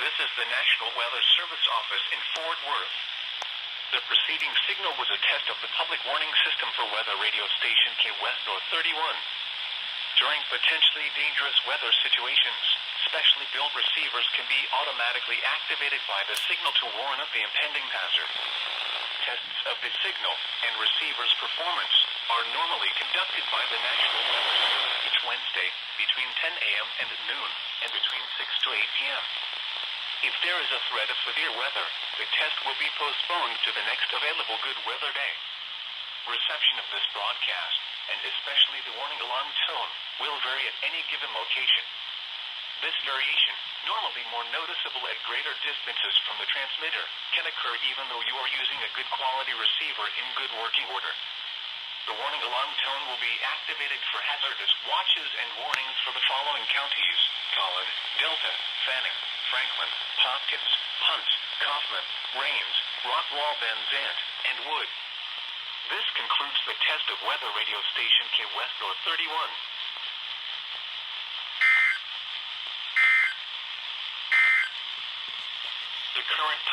This is the National Weather Service Office in Fort Worth. The preceding signal was a test of the public warning system for weather radio station KWN31. During potentially dangerous weather situations, specially built receivers can be automatically activated by the signal to warn of the impending hazard. Tests of the signal and receiver's performance are normally conducted by the National Weather Service each Wednesday between 10 a.m. and noon and between 6 to 8 p.m. If there is a threat of severe weather, the test will be postponed to the next available good weather day. Reception of this broadcast, and especially the warning alarm tone, will vary at any given location. This variation, normally more noticeable at greater distances from the transmitter, can occur even though you are using a good quality receiver in good working order. The warning alarm tone will be activated for hazardous watches and warnings for the following counties: Collin, Delta, Fanning, Franklin, Hopkins, Hunt, Kaufman, Rains, Rockwall, Van Zandt, and Wood. This concludes the test of weather radio station KWN31. The current time